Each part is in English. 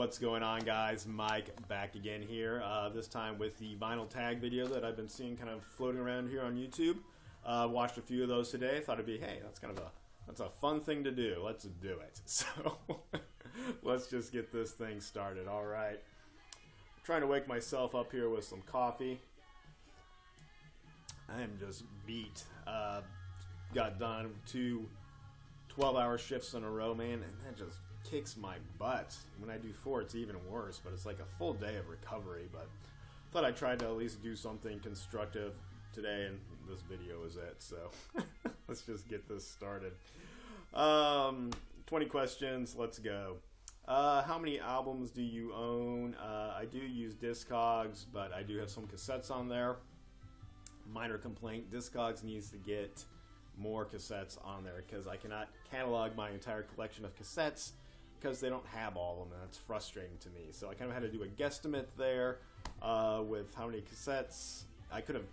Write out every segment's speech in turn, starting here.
What's going on, guys? Mike back again here, this time with the vinyl tag video that I've been seeing kind of floating around here on YouTube. Watched a few of those today. Thought it'd be, hey, that's a fun thing to do. Let's do it. So let's just get this thing started. All right. I'm trying to wake myself up here with some coffee. I am just beat. Got done 2 12-hour shifts in a row, man, and that just kicks my butt. When I do 4, it's even worse, but it's like a full day of recovery. But thought I'd try to at least do something constructive today, and this video is it. So let's just get this started. 20 questions. Let's go. How many albums do you own? I do use Discogs, but I do have some cassettes on there. Minor complaint, Discogs needs to get more cassettes on there because I cannot catalog my entire collection of cassettes because they don't have all of them, and that's frustrating to me. So I kind of had to do a guesstimate there with how many cassettes. I could have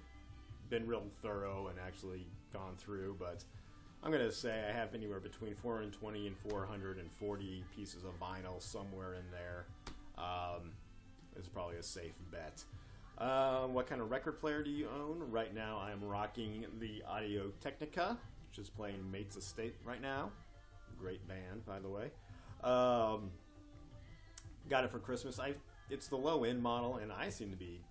been real thorough and actually gone through, but I'm going to say I have anywhere between 420 and 440 pieces of vinyl somewhere in there. It's probably a safe bet. What kind of record player do you own? Right now I am rocking the Audio Technica, which is playing Mate's Estate right now. Great band, by the way. Got it for Christmas. It's the low-end model, and I seem to be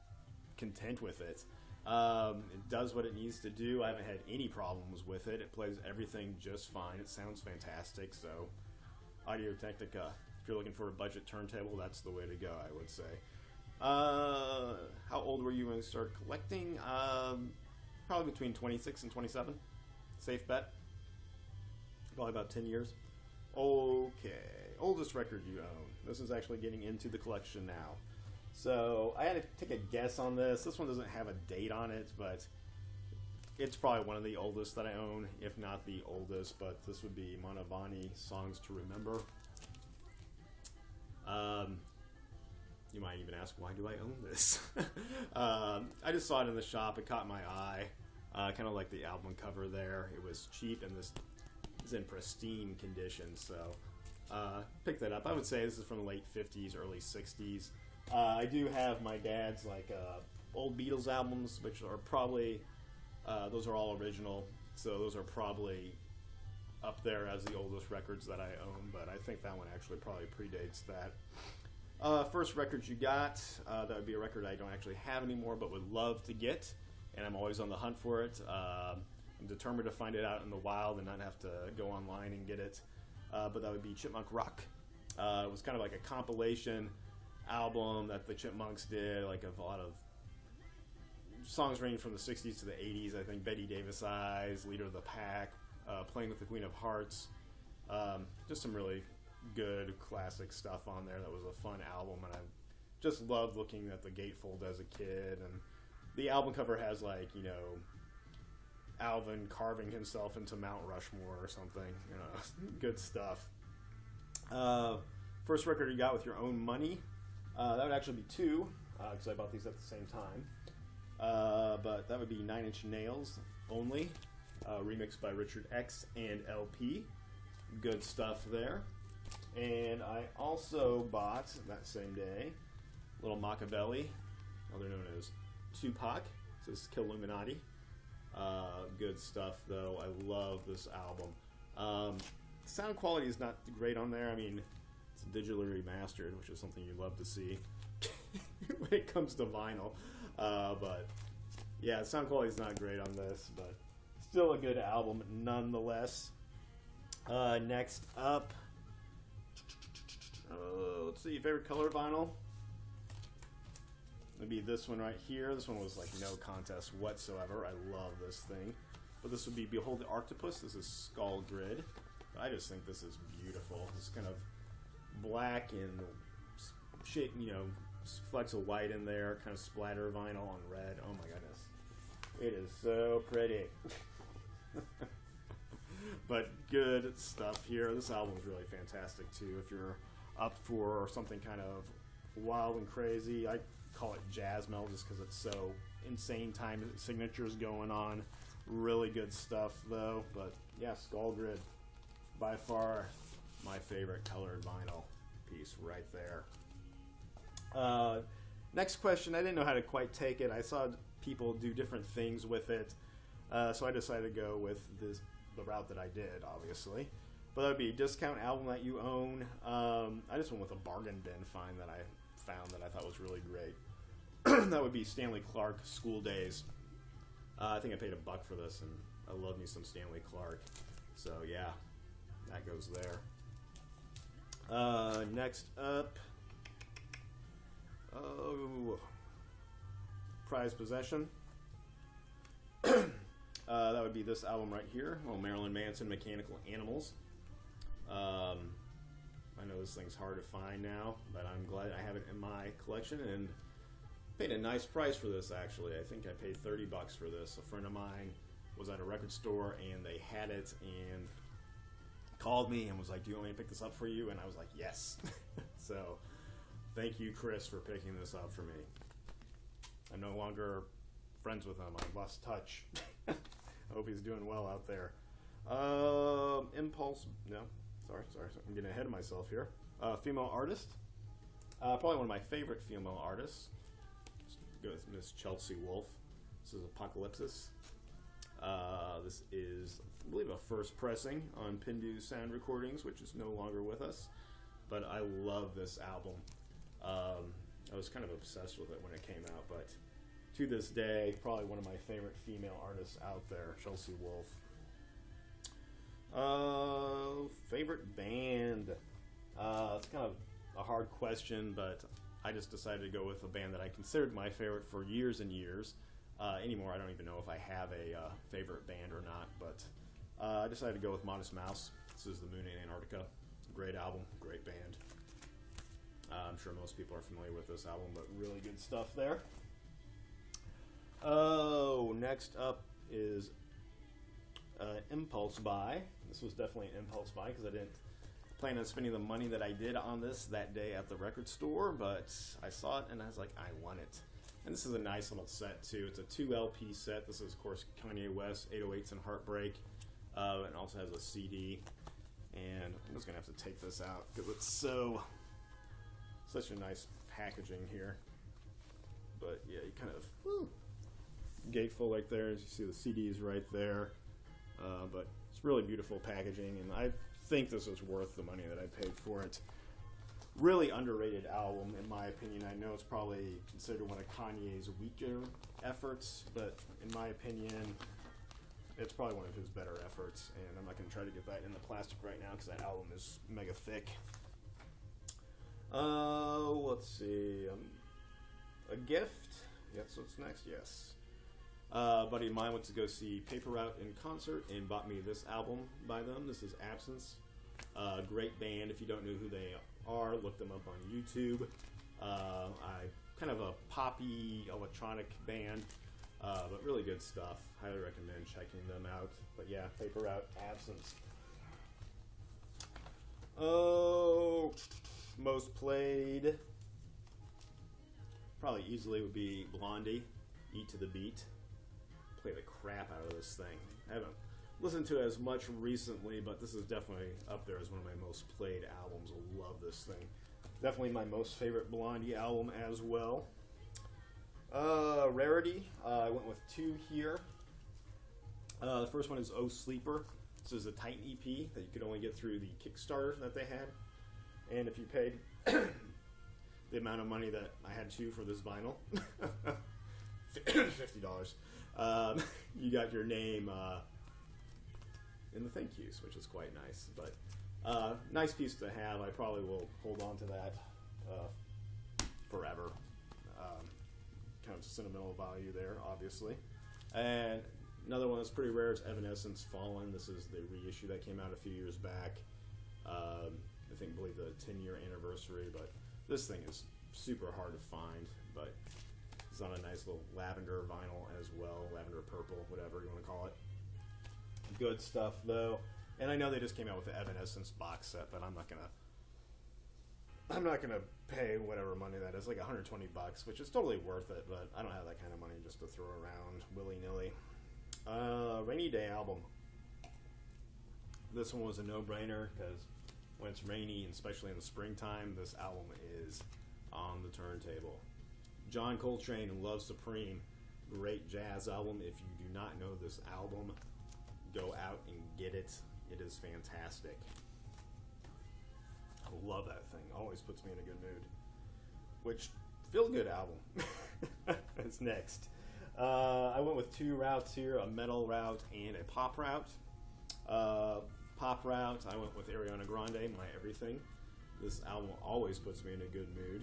content with it. It does what it needs to do. I haven't had any problems with it. It plays everything just fine. It sounds fantastic. So, Audio Technica. If you're looking for a budget turntable, that's the way to go, I would say. How old were you when you started collecting? Probably between 26 and 27. Safe bet. Probably about 10 years. Okay. Oldest record you own. This is actually getting into the collection now. So I had to take a guess on this. This one doesn't have a date on it, but it's probably one of the oldest that I own, if not the oldest. But this would be Mantovani, Songs to Remember. You might even ask, why do I own this? I just saw it in the shop. It caught my eye. Kind of like the album cover there. It was cheap, and this is in pristine condition. So picked that up. I would say this is from the late 50s, early 60s. I do have my dad's old Beatles albums, which are probably, those are all original. So those are probably up there as the oldest records that I own. But I think that one actually probably predates that. First record you got, that would be a record I don't actually have anymore but would love to get, and I'm always on the hunt for it. I'm determined to find it out in the wild and not have to go online and get it, but that would be Chipmunk Rock. It was kind of like a compilation album that the Chipmunks did, like of a lot of songs ranging from the 60s to the 80s. I think Betty Davis Eyes, Leader of the Pack, Playing with the Queen of Hearts, just some really good classic stuff on there. That was a fun album, and I just loved looking at the gatefold as a kid. And the album cover has Alvin carving himself into Mount Rushmore or something. Good stuff. First record you got with your own money, that would actually be 2 because I bought these at the same time, but that would be 9 Inch Nails Only, remixed by Richard X and LP. Good stuff there. And I also bought, that same day, Little Machiavelli, other known as Tupac. This is Killuminati. Good stuff, though. I love this album. Sound quality is not great on there. I mean, it's digitally remastered, which is something you love to see when it comes to vinyl. But, yeah, sound quality is not great on this, but still a good album nonetheless. Next up, let's see, favorite color vinyl. It'd be this one right here. This one was like no contest whatsoever. I love this thing. But this would be Behold the Octopus. This is Skull Grid. I just think this is beautiful. This kind of black and shape, flecks of white in there, kind of splatter vinyl on red. Oh my goodness. It is so pretty. But good stuff here. This album is really fantastic too. If you're up for something kind of wild and crazy, I call it jazz metal just because it's so insane time signatures going on. Really good stuff though. But yeah, Skull Grid, by far my favorite colored vinyl piece right there. Uh, Next question, I didn't know how to quite take it. I saw people do different things with it, so I decided to go with the route that I did, obviously. But that would be discount album that you own. I just went with a bargain bin find that I found that I thought was really great. That would be Stanley Clarke, School Days. I think I paid $1 for this, and I love me some Stanley Clarke. So yeah, that goes there. Next up, prized possession. That would be this album right here, Marilyn Manson, Mechanical Animals. I know this thing's hard to find now, but I'm glad I have it in my collection, and paid a nice price for this, actually. I think I paid $30 for this. A friend of mine was at a record store, and they had it, and called me and was like, do you want me to pick this up for you? And I was like, yes. So thank you, Chris, for picking this up for me. I'm no longer friends with him. I've lost touch. I hope he's doing well out there. Impulse. No, sorry. I'm getting ahead of myself here. Female artist. Probably one of my favorite female artists. Let's go with Miss Chelsea Wolfe. This is Apocalypsis. This is, I believe, a first pressing on Pindu Sound Recordings, which is no longer with us. But I love this album. I was kind of obsessed with it when it came out, but to this day, probably one of my favorite female artists out there, Chelsea Wolfe. Favorite band? It's kind of a hard question, but I just decided to go with a band that I considered my favorite for years and years. Anymore, I don't even know if I have a favorite band or not, but I decided to go with Modest Mouse. This is The Moon in Antarctica. Great album, great band. I'm sure most people are familiar with this album, but really good stuff there. Next up is Impulse Buy. This was definitely an impulse buy because I didn't plan on spending the money that I did on this that day at the record store, but I saw it and I was like, I want it. And this is a nice little set too. It's a 2 LP set. This is, of course, Kanye West, 808s and Heartbreak. It also has a CD. And I'm just going to have to take this out because it's such a nice packaging here. But yeah, you kind of, gatefold right there. As you see, the CD's right there. But it's really beautiful packaging, and I think this is worth the money that I paid for it. Really underrated album, in my opinion. I know it's probably considered one of Kanye's weaker efforts, but in my opinion, it's probably one of his better efforts, and I'm not going to try to get that in the plastic right now because that album is mega thick. Let's see. A gift. Yes, what's next? Yes. A buddy of mine went to go see Paper Route in concert and bought me this album by them. This is Absence. Great band. If you don't know who they are, look them up on YouTube. Kind of a poppy electronic band, but really good stuff. Highly recommend checking them out. But yeah, Paper Route, Absence. Oh, most played. Probably easily would be Blondie, Eat to the Beat. Play the crap out of this thing. I haven't listened to it as much recently, but this is definitely up there as one of my most played albums. I love this thing. Definitely my most favorite Blondie album as well. Rarity. I went with 2 here. The first one is Oh Sleeper. This is a Titan EP that you could only get through the Kickstarter that they had. And if you paid the amount of money that I had to for this vinyl, $50, you got your name in the thank yous, which is quite nice. But nice piece to have. I probably will hold on to that forever. Kind of sentimental value there, obviously. And another one that's pretty rare is Evanescence Fallen. This is the reissue that came out a few years back. I believe the 10-year anniversary, but this thing is super hard to find, but it's on a nice little lavender vinyl as well, lavender purple, whatever you want to call it. Good stuff, though. And I know they just came out with the Evanescence box set, but I'm not gonna pay whatever money that is, like $120, which is totally worth it, but I don't have that kind of money just to throw around willy-nilly. Rainy Day album. This one was a no-brainer because when it's rainy, and especially in the springtime, this album is on the turntable. John Coltrane and Love Supreme, great jazz album. If you do not know this album, go out and get it. It is fantastic. I love that thing. Always puts me in a good mood. Which, Feel Good album is next. I went with two routes here, a metal route and a pop route. Pop route, I went with Ariana Grande, My Everything. This album always puts me in a good mood.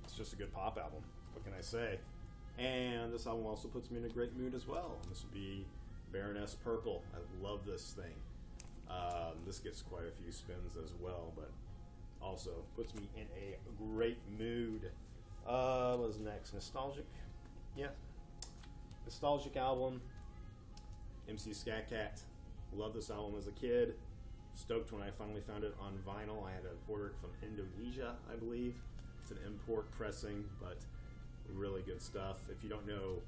It's just a good pop album. What can I say? And this album also puts me in a great mood as well. This would be Baroness Purple. I love this thing. This gets quite a few spins as well, but also puts me in a great mood. What was next? Nostalgic? Yeah. Nostalgic album. MC Skat Kat. Loved this album as a kid. Stoked when I finally found it on vinyl. I had to order it from Indonesia, I believe. It's an import pressing, but really good stuff. If you don't know,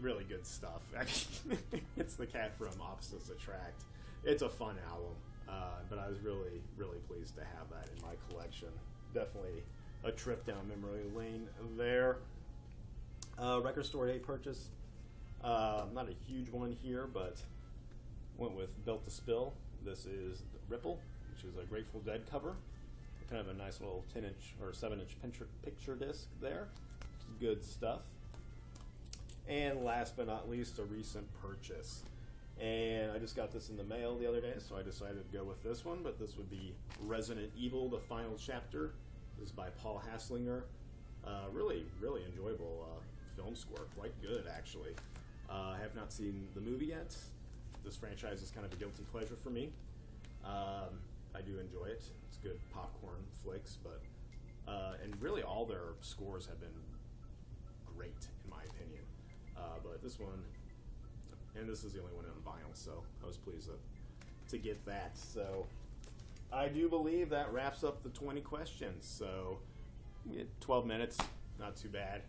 really good stuff. It's the cat from Opposites Attract. It's a fun album, but I was really, really pleased to have that in my collection. Definitely a trip down memory lane there. Record store day purchase. Not a huge one here, but went with Built to Spill. This is Ripple, which is a Grateful Dead cover. Kind of a nice little 10-inch or 7-inch picture disc there. Good stuff. And last but not least, a recent purchase. And I just got this in the mail the other day, so I decided to go with this one. But this would be Resident Evil, The Final Chapter. This is by Paul Haslinger. Really, really enjoyable film score. Quite good, actually. I have not seen the movie yet. This franchise is kind of a guilty pleasure for me. I do enjoy it. It's good popcorn flicks, but and really all their scores have been great in my opinion. But this one, and this is the only one on vinyl, so I was pleased to get that. So I do believe that wraps up the 20 questions. So we had 12 minutes, not too bad.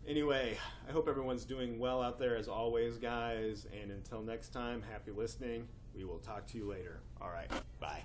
Anyway, I hope everyone's doing well out there as always, guys. And until next time, happy listening. We will talk to you later. All right, bye.